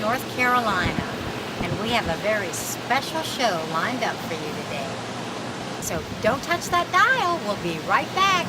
North Carolina, and we have a very special show lined up for you today. So don't touch that dial. We'll be right back.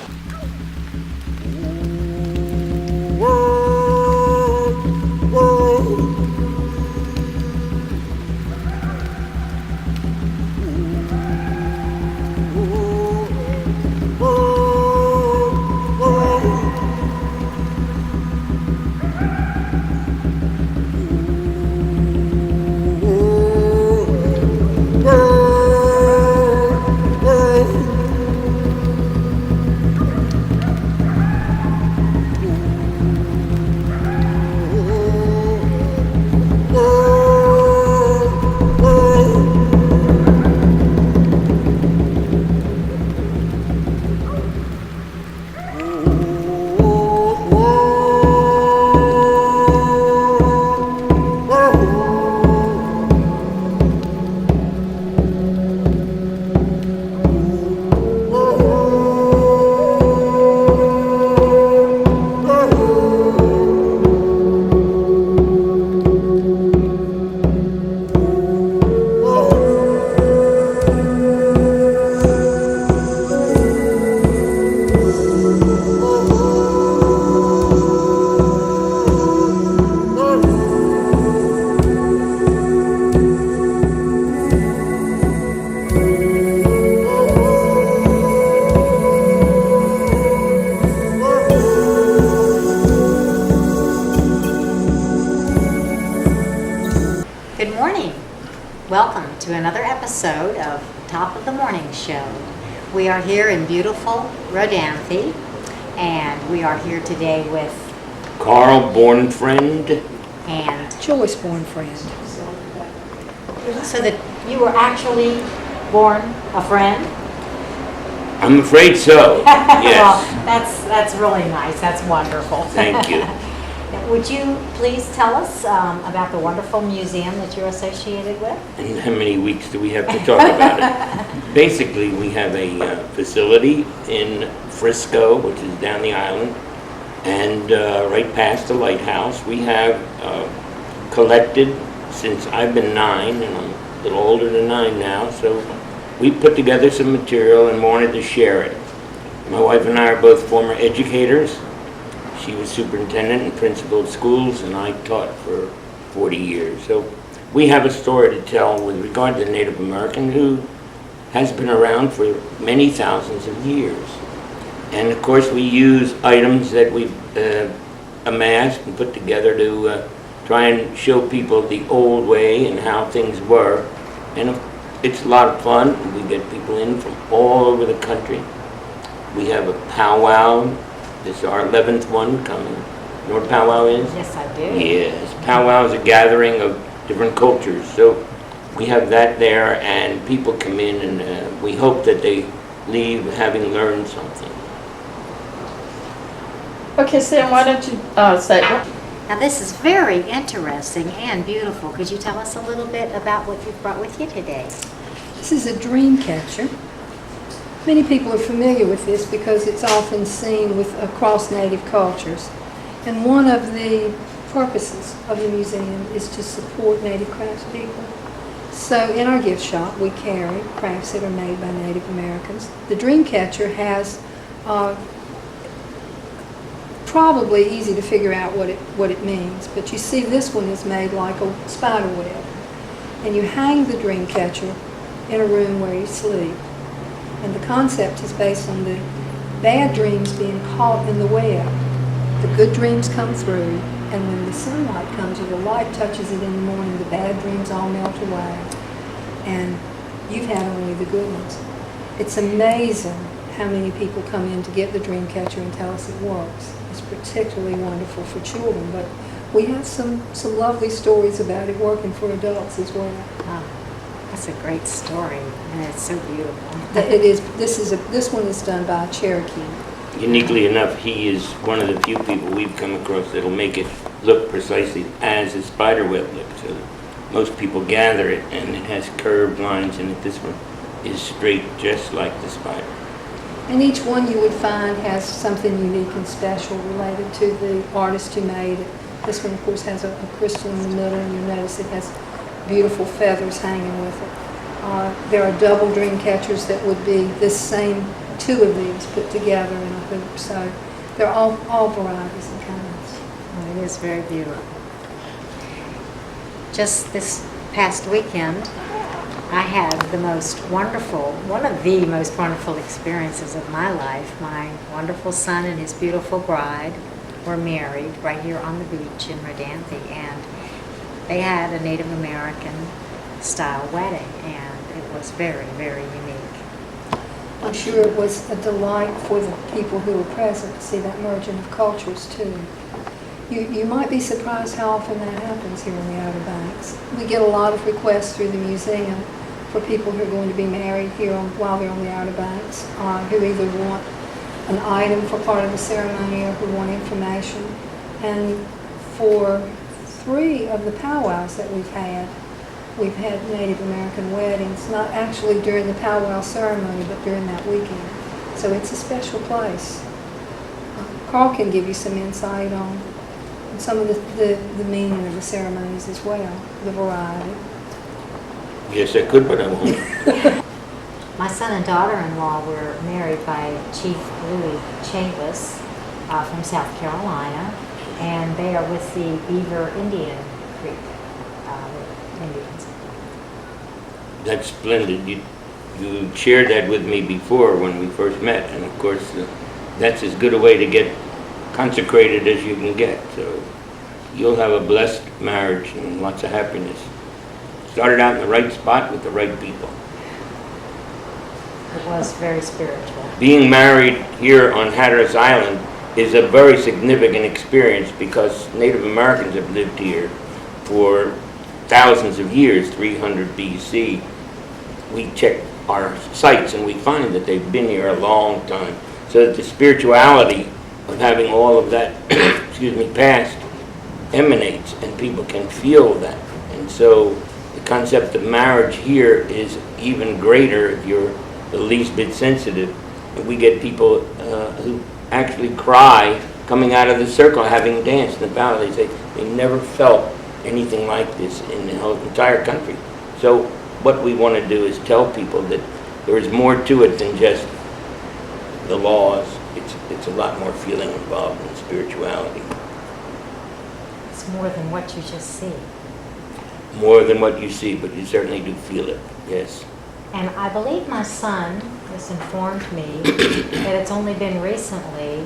Good morning. Welcome to another episode of Top of the Morning Show. We are here in beautiful Rodanthe, and we are here today with Carl Bornfriend and Joyce Bornfriend. so that you were actually born a friend. I'm afraid so. Yes. Well, that's really nice. That's wonderful. Thank you. Would you please tell us about the wonderful museum that you're associated with? And how many weeks do we have to talk about it? Basically, we have a facility in Frisco, which is down the island, and right past the lighthouse. We have collected, since I've been 9, and I'm a little older than 9 now, so we put together some material and wanted to share it. My wife and I are both former educators. She was superintendent and principal of schools, and I taught for 40 years. So we have a story to tell with regard to the Native American who has been around for many thousands of years. And of course we use items that we've amassed and put together to try and show people the old way and how things were. And it's a lot of fun. We get people in from all over the country. We have a powwow. This is our 11th one coming. You know what a powwow is? Yes, I do. Yes. Powwow is a gathering of different cultures. So we have that there, and people come in, and we hope that they leave having learned something. Okay, Sam, why don't you say what? Now this is very interesting and beautiful. Could you tell us a little bit about what you've brought with you today? This is a dream catcher. Many people are familiar with this because it's often seen across Native cultures. And one of the purposes of the museum is to support Native craftspeople. So in our gift shop, we carry crafts that are made by Native Americans. The dream catcher has probably easy to figure out what it means, but you see this one is made like a spider web. And you hang the dream catcher in a room where you sleep. And the concept is based on the bad dreams being caught in the web. The good dreams come through, and when the sunlight comes or the light touches it in the morning, the bad dreams all melt away. And you've had only the good ones. It's amazing how many people come in to get the dream catcher and tell us it works. It's particularly wonderful for children, but we have some lovely stories about it working for adults as well. That's a great story, and it's so beautiful. It is. This one is done by a Cherokee. Uniquely enough, he is one of the few people we've come across that'll make it look precisely as a spider web looks. So most people gather it, and it has curved lines in it. This one is straight, just like the spider. And each one you would find has something unique and special related to the artist who made it. This one, of course, has a crystal in the middle, and you'll notice it has beautiful feathers hanging with it. There are double dream catchers that would be this same two of these put together in a hoop. So they're all varieties and kinds. Well, it is very beautiful. Just this past weekend, I had one of the most wonderful experiences of my life. My wonderful son and his beautiful bride were married right here on the beach in Rodanthe, and they had a Native American style wedding, and it was very, very unique. I'm sure it was a delight for the people who were present to see that merging of cultures too. You might be surprised how often that happens here in the Outer Banks. We get a lot of requests through the museum for people who are going to be married here while they're on the Outer Banks, who either want an item for part of the ceremony or who want information. And for 3 of the powwows that we've had Native American weddings, not actually during the powwow ceremony, but during that weekend. So it's a special place. Carl can give you some insight on some of the meaning of the ceremonies as well, the variety. Yes, I could, but I won't. My son and daughter-in-law were married by Chief Louis Chavis from South Carolina, and they are with the Beaver Indian Creek Indians. That's splendid. You shared that with me before when we first met, and of course, that's as good a way to get consecrated as you can get. So you'll have a blessed marriage and lots of happiness. Started out in the right spot with the right people. It was very spiritual. Being married here on Hatteras Island is a very significant experience because Native Americans have lived here for thousands of years, 300 BC. We check our sites and we find that they've been here a long time. So that the spirituality of having all of that, past emanates and people can feel that. And so the concept of marriage here is even greater if you're the least bit sensitive. We get people who actually cry coming out of the circle having danced in the valley. They say they never felt anything like this in the whole entire country. So what we want to do is tell people that there is more to it than just the laws. It's a lot more feeling involved in spirituality. It's more than what you just see. More than what you see, but you certainly do feel it, yes. And I believe my son has informed me that it's only been recently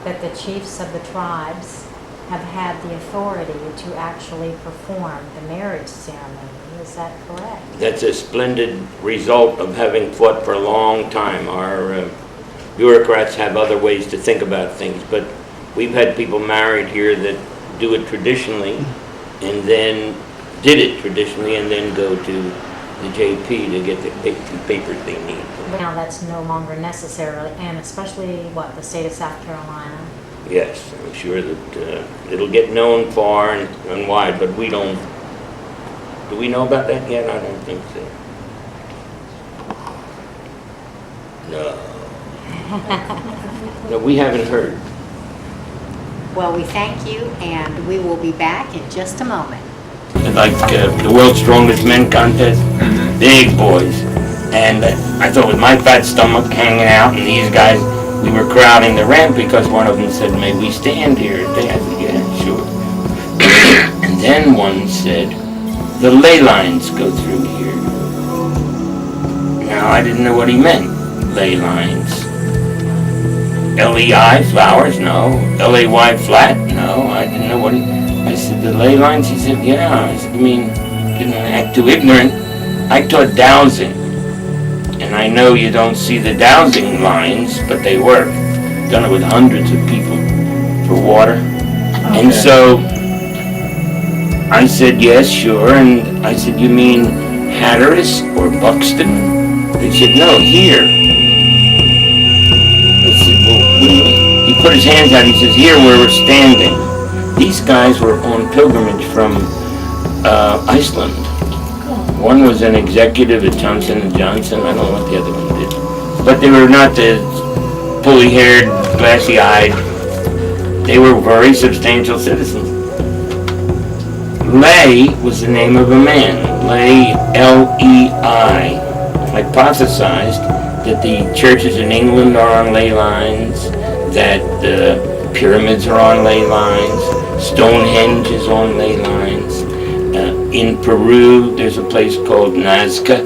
that the chiefs of the tribes have had the authority to actually perform the marriage ceremony. Is that correct? That's a splendid result of having fought for a long time. Our bureaucrats have other ways to think about things, but we've had people married here that do it traditionally and then did it traditionally and then go to the JP to get the papers they need. Now that's no longer necessary, and especially, the state of South Carolina? Yes, I'm sure that it'll get known far and wide, but we don't. Do we know about that yet? I don't think so. No. No, we haven't heard. Well, we thank you, and we will be back in just a moment. Like the World's Strongest Men contest, big boys. And I thought with my fat stomach hanging out and these guys, we were crowding the ramp because one of them said, "May we stand here?" I said, "Yeah, sure." And then one said, "The ley lines go through here." Now, I didn't know what he meant. Ley lines. L-E-I, flowers? No. L-A-Y, flat? No. I didn't know what I said, "The ley lines?" He said, "Yeah." I said, didn't act too ignorant. I taught dowsing. And I know you don't see the dowsing lines, but they work. Done it with hundreds of people for water. Okay. And so I said, "Yes, sure." And I said, "You mean Hatteras or Buxton?" They said, "No, here." I said, "Well, what do you mean?" He put his hands out. He says, "Here where we're standing." These guys were on pilgrimage from Iceland. One was an executive at Johnson & Johnson. I don't know what the other one did. But they were not the pulley-haired, glassy-eyed. They were very substantial citizens. Ley was the name of a man. Ley, L-E-I, hypothesized that the churches in England are on ley lines, that the pyramids are on ley lines, Stonehenge is on ley lines. In Peru, there's a place called Nazca,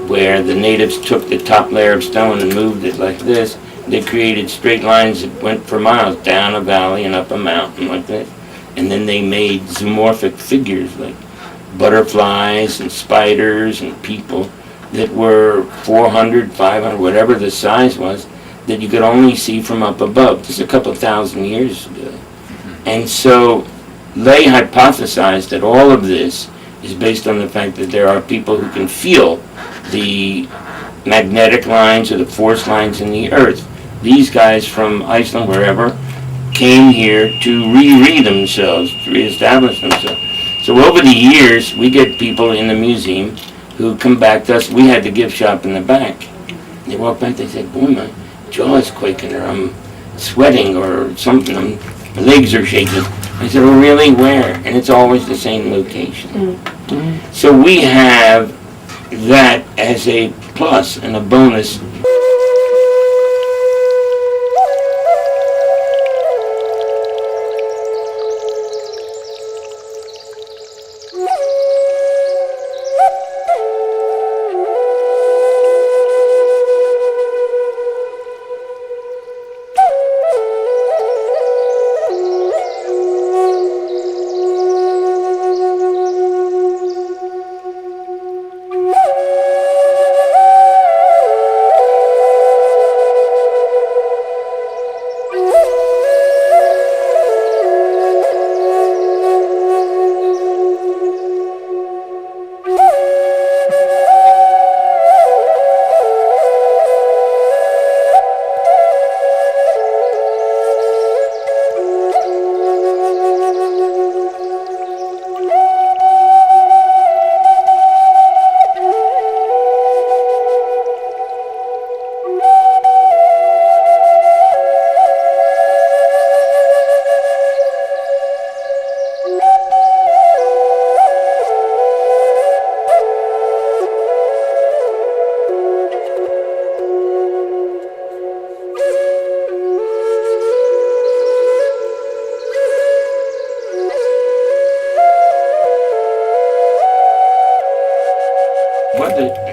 where the natives took the top layer of stone and moved it like this. They created straight lines that went for miles down a valley and up a mountain like this. And then they made zoomorphic figures like butterflies and spiders and people that were 400, 500, whatever the size was, that you could only see from up above, just a couple thousand years ago. And so Ley hypothesized that all of this is based on the fact that there are people who can feel the magnetic lines or the force lines in the earth. These guys from Iceland, wherever, came here to re themselves, to reestablish themselves. So over the years, we get people in the museum who come back to us. We had the gift shop in the back. They walk back, they say, boy, my jaw is quaking, or I'm sweating, or something, my legs are shaking. I said, well, really, where? And it's always the same location. So we have that as a plus and a bonus.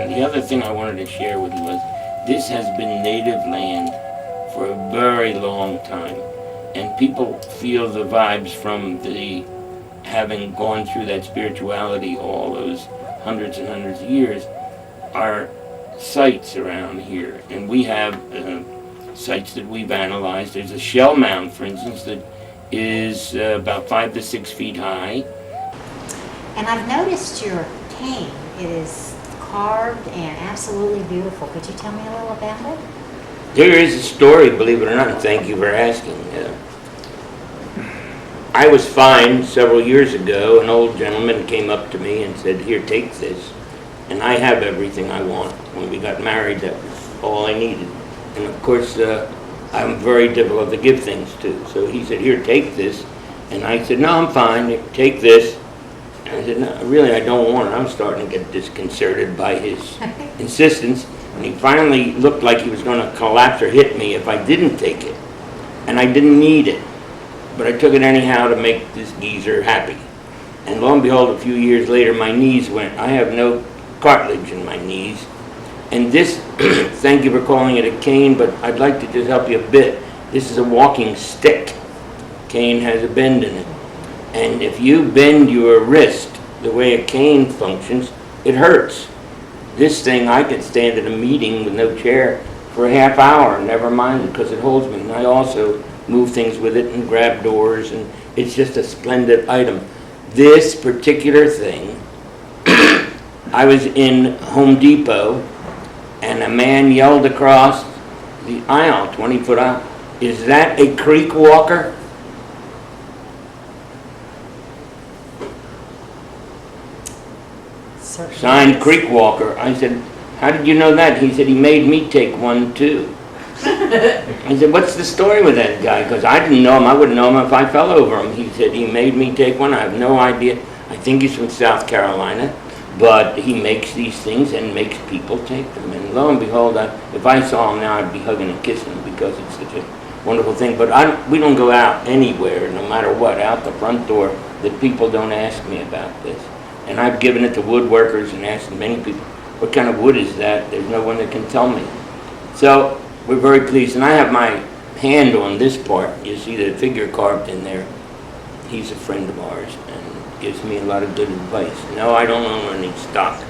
The other thing I wanted to share with you was this has been native land for a very long time, and people feel the vibes from the having gone through that spirituality all those hundreds and hundreds of years are sites around here, and we have sites that we've analyzed. There's a shell mound, for instance, that is about 5 to 6 feet high. And I've noticed your cane. It is carved and absolutely beautiful. Could you tell me a little about it? There is a story, believe it or not, and thank you for asking. I was fined several years ago. An old gentleman came up to me and said, here, take this. And I have everything I want. When we got married, that was all I needed. And of course, I'm very difficult to give things to. So he said, here, take this. And I said, no, I'm fine, take this. And I said, no, really, I don't want it. I'm starting to get disconcerted by his insistence. And he finally looked like he was going to collapse or hit me if I didn't take it. And I didn't need it. But I took it anyhow to make this geezer happy. And lo and behold, a few years later, my knees went. I have no cartilage in my knees. And this, thank you for calling it a cane, but I'd like to just help you a bit. This is a walking stick. Cane has a bend in it. And if you bend your wrist the way a cane functions, it hurts. This thing, I could stand at a meeting with no chair for a half hour, never mind, because it holds me. And I also move things with it and grab doors, and it's just a splendid item. This particular thing, I was in Home Depot, and a man yelled across the aisle, 20-foot aisle, is that a creek walker? Signed Creek Walker. I said, how did you know that? He said, he made me take one too. I said, what's the story with that guy? Because I didn't know him. I wouldn't know him if I fell over him. He said, he made me take one. I have no idea. I think he's from South Carolina, but he makes these things and makes people take them. And lo and behold, if I saw him now, I'd be hugging and kissing him because it's such a wonderful thing. But we don't go out anywhere, no matter what, out the front door, that people don't ask me about this. And I've given it to woodworkers and asked many people, what kind of wood is that? There's no one that can tell me. So we're very pleased. And I have my hand on this part. You see the figure carved in there. He's a friend of ours and gives me a lot of good advice. No, I don't own any stock.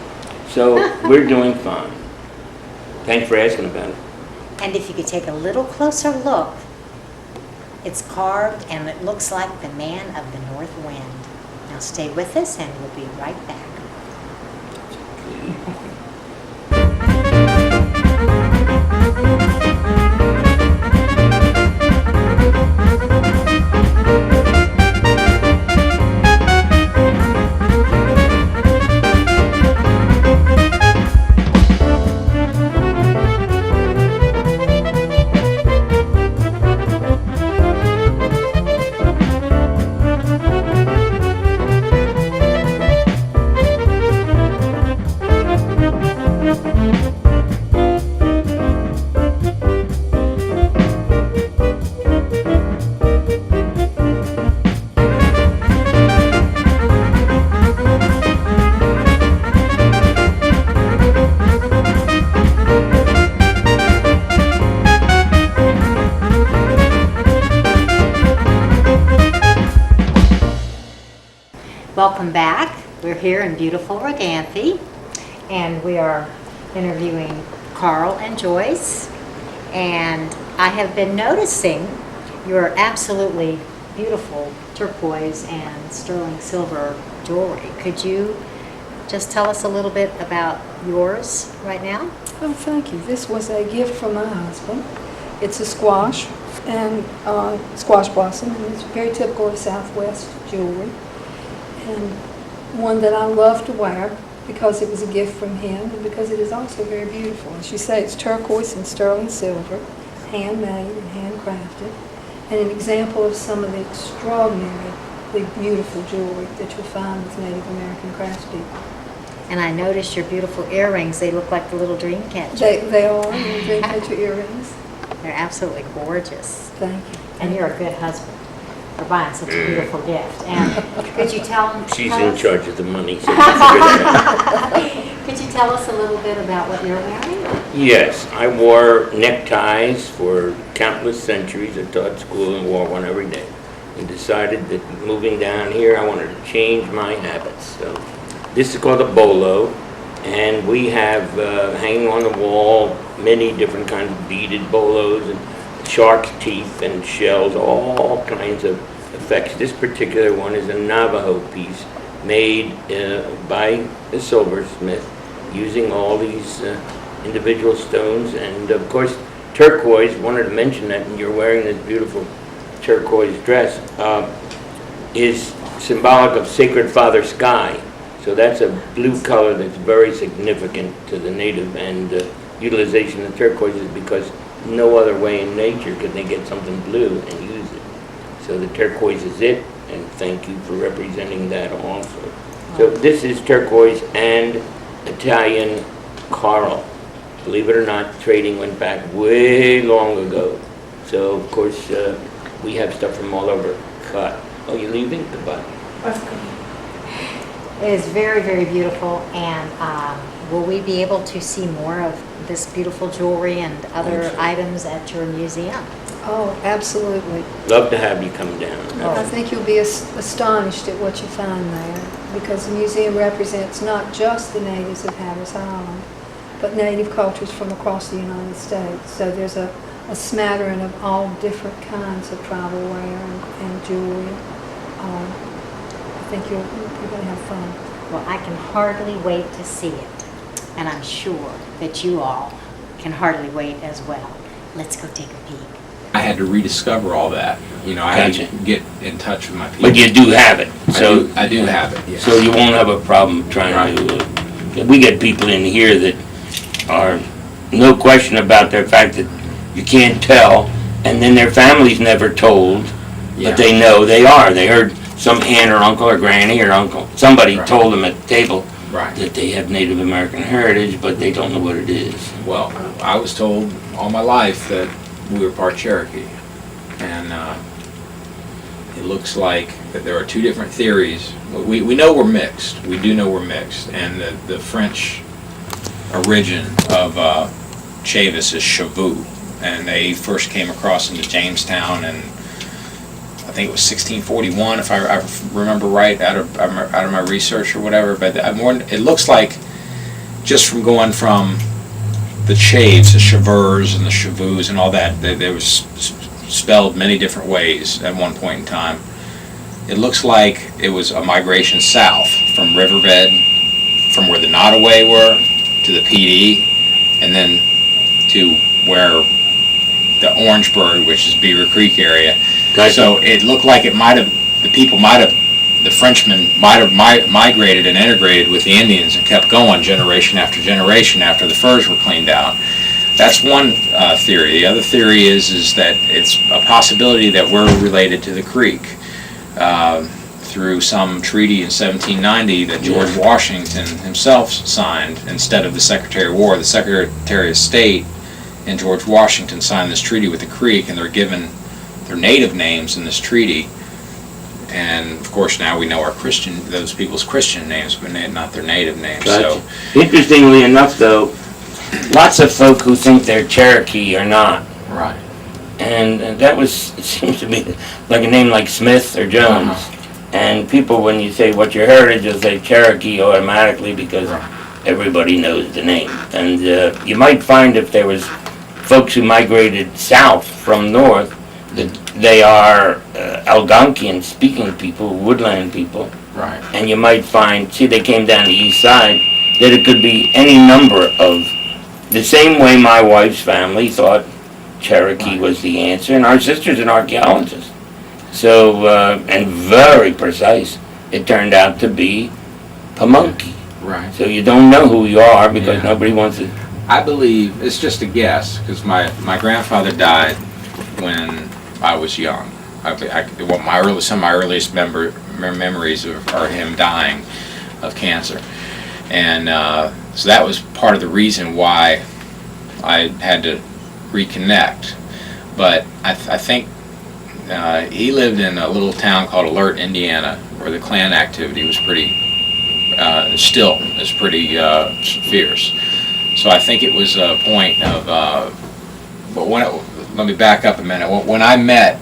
So we're doing fine. Thanks for asking about it. And if you could take a little closer look, it's carved and it looks like the man of the north wind. Now stay with us and we'll be right back. Welcome back. We're here in beautiful Rodanthe, and we are interviewing Carl and Joyce. And I have been noticing your absolutely beautiful turquoise and sterling silver jewelry. Could you just tell us a little bit about yours right now? Oh, thank you. This was a gift from my husband. It's a squash and squash blossom, and it's very typical of Southwest jewelry. And one that I love to wear because it was a gift from him and because it is also very beautiful. As you say, it's turquoise and sterling silver, handmade and handcrafted, and an example of some of the extraordinarily beautiful jewelry that you'll find with Native American craftspeople. And I noticed your beautiful earrings. They look like the little dream catcher. They are little dream catcher earrings. They're absolutely gorgeous. Thank you. And you're a good husband for buying such a beautiful gift. And could you tell She's tell in us- charge of the money, so she figured it out. Could you tell us a little bit about what you're wearing? Yes, I wore neckties for countless centuries. I taught school and wore one every day. And decided that moving down here, I wanted to change my habits. So this is called a bolo, and we have hanging on the wall many different kinds of beaded bolos and shark's teeth and shells, all kinds of effects. This particular one is a Navajo piece made by a silversmith using all these individual stones. And of course, turquoise, wanted to mention that, and you're wearing this beautiful turquoise dress, is symbolic of Sacred Father Sky. So that's a blue color that's very significant to the native, and utilization of turquoise is because no other way in nature could they get something blue and use it. So the turquoise is it, and thank you for representing that also. So this is turquoise and Italian coral. Believe it or not, trading went back way long ago. So of course, we have stuff from all over. Cut. Oh, you're leaving? Goodbye. It is very, very beautiful. And will we be able to see more of this beautiful jewelry and other items at your museum? Oh, absolutely. Love to have you come down. I think you'll be astonished at what you find there, because the museum represents not just the natives of Hatteras Island, but native cultures from across the United States. So there's a smattering of all different kinds of tribal wear and jewelry. I think you're going to have fun. Well, I can hardly wait to see it. And I'm sure that you all can hardly wait as well. Let's go take a peek. I had to rediscover all that. You know, I had Gotcha. to get in touch with my people. But you do have it. So I do have it, yes. So you won't have a problem trying to, we get people in here that are, no question about their fact that you can't tell, and then their family's never told, Yeah. but they know they are. They heard some aunt or uncle or granny or uncle, somebody Right. told them at the table Right. that they have Native American heritage, but they don't know what it is. Well, I was told all my life that we were part Cherokee. And it looks like that there are two different theories. We know we're mixed. We do know we're mixed. And the French origin of Chavis is Chavou. And they first came across into Jamestown in, I think it was 1641, if I remember right, out of my research or whatever. But it looks like, just from going from the Chaves, the Chaveurs and the Chavous and all that, there was spelled many different ways at one point in time. It looks like it was a migration south from Riverbed, from where the Nottoway were, to the PD, and then to where the Orangeburg, which is Beaver Creek area. Gotcha. So it looked like the Frenchmen might have migrated and integrated with the Indians and kept going generation after generation after the furs were cleaned out. That's one theory. The other theory is that it's a possibility that we're related to the Creek through some treaty in 1790 that George Washington himself signed instead of the Secretary of War. The Secretary of State and George Washington signed this treaty with the Creek, and they're given their native names in this treaty. And of course, now we know those people's Christian names, but not their native names. Gotcha. So, Interestingly enough, though, lots of folk who think they're Cherokee are not. right. And that it seems to be like a name like Smith or Jones. And people, when you say what's your heritage, they'll say Cherokee automatically because everybody knows the name. And you might find if there was folks who migrated south from north, that they are Algonquian speaking people, woodland people. Right. And you might find, they came down the east side, that it could be any number of, the same way my wife's family thought Cherokee was the answer, and our sister's an archaeologist. So, and very precise, it turned out to be Pamunkey. Right. So you don't know who you are because Yeah. nobody wants to. I believe it's just a guess because my grandfather died when I was young. Some of my earliest memories are him dying of cancer, and so that was part of the reason why I had to reconnect. But I think he lived in a little town called Alert, Indiana, where the Klan activity was pretty fierce. So I think it was a point of. But let me back up a minute. When I met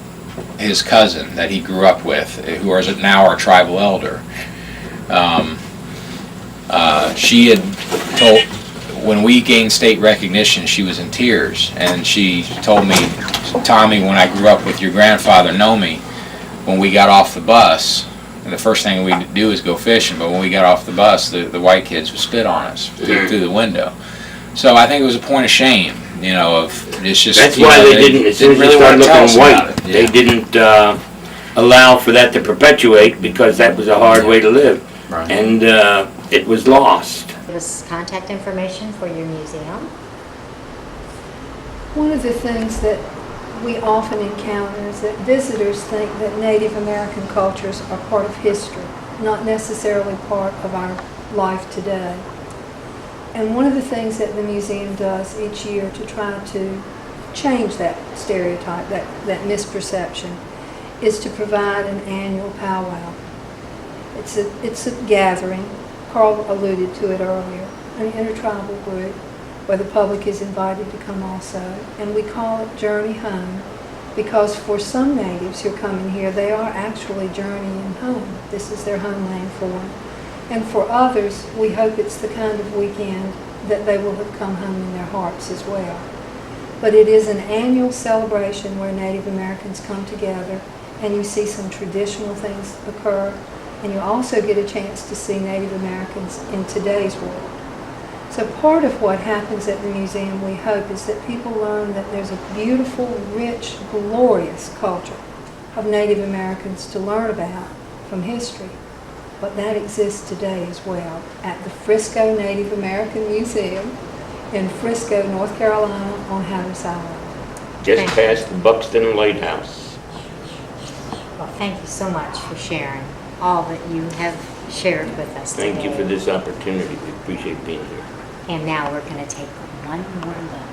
his cousin that he grew up with, who is now our tribal elder, she had told, when we gained state recognition, she was in tears, and she told me, Tommy, when I grew up with your grandfather, Nomi, when we got off the bus, and the first thing we'd do is go fishing, but when we got off the bus, the white kids would spit on us through the window. So I think it was a point of shame, it's just. That's why they didn't, as soon as you started looking white, Yeah. they didn't allow for that to perpetuate because that was a hard way to live. Right. And it was lost. Give us contact information for your museum. One of the things that we often encounter is that visitors think that Native American cultures are part of history, not necessarily part of our life today. And one of the things that the museum does each year to try to change that stereotype, that misperception, is to provide an annual powwow. It's a gathering, Carl alluded to it earlier, an intertribal group where the public is invited to come also. And we call it Journey Home because for some natives who are coming here, they are actually journeying home. This is their homeland for them. And for others, we hope it's the kind of weekend that they will have come home in their hearts as well. But it is an annual celebration where Native Americans come together and you see some traditional things occur, and you also get a chance to see Native Americans in today's world. So part of what happens at the museum, we hope, is that people learn that there's a beautiful, rich, glorious culture of Native Americans to learn about from history. But that exists today as well at the Frisco Native American Museum in Frisco, North Carolina on Hatteras Island. Just past the Buxton Lighthouse. Well, thank you so much for sharing all that you have shared with us today. Thank you for this opportunity. We appreciate being here. And now we're going to take one more look.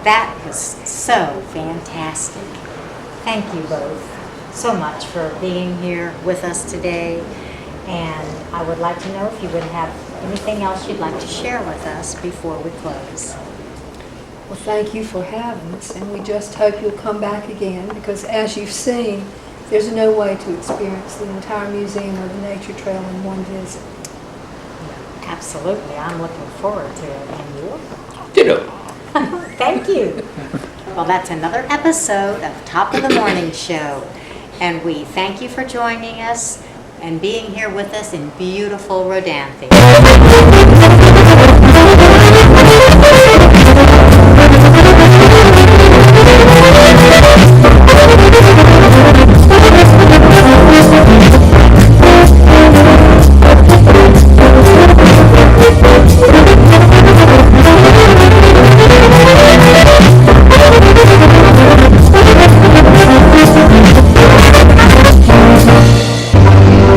That was so fantastic. Thank you both so much for being here with us today. And I would like to know if you would have anything else you'd like to share with us before we close. Well, thank you for having us, and we just hope you'll come back again, because as you've seen, there's no way to experience the entire museum or the nature trail in one visit. Absolutely. I'm looking forward to it. And you? Ditto. Thank you. Well, that's another episode of Top of the Morning Show. And we thank you for joining us and being here with us in beautiful Rodanthe.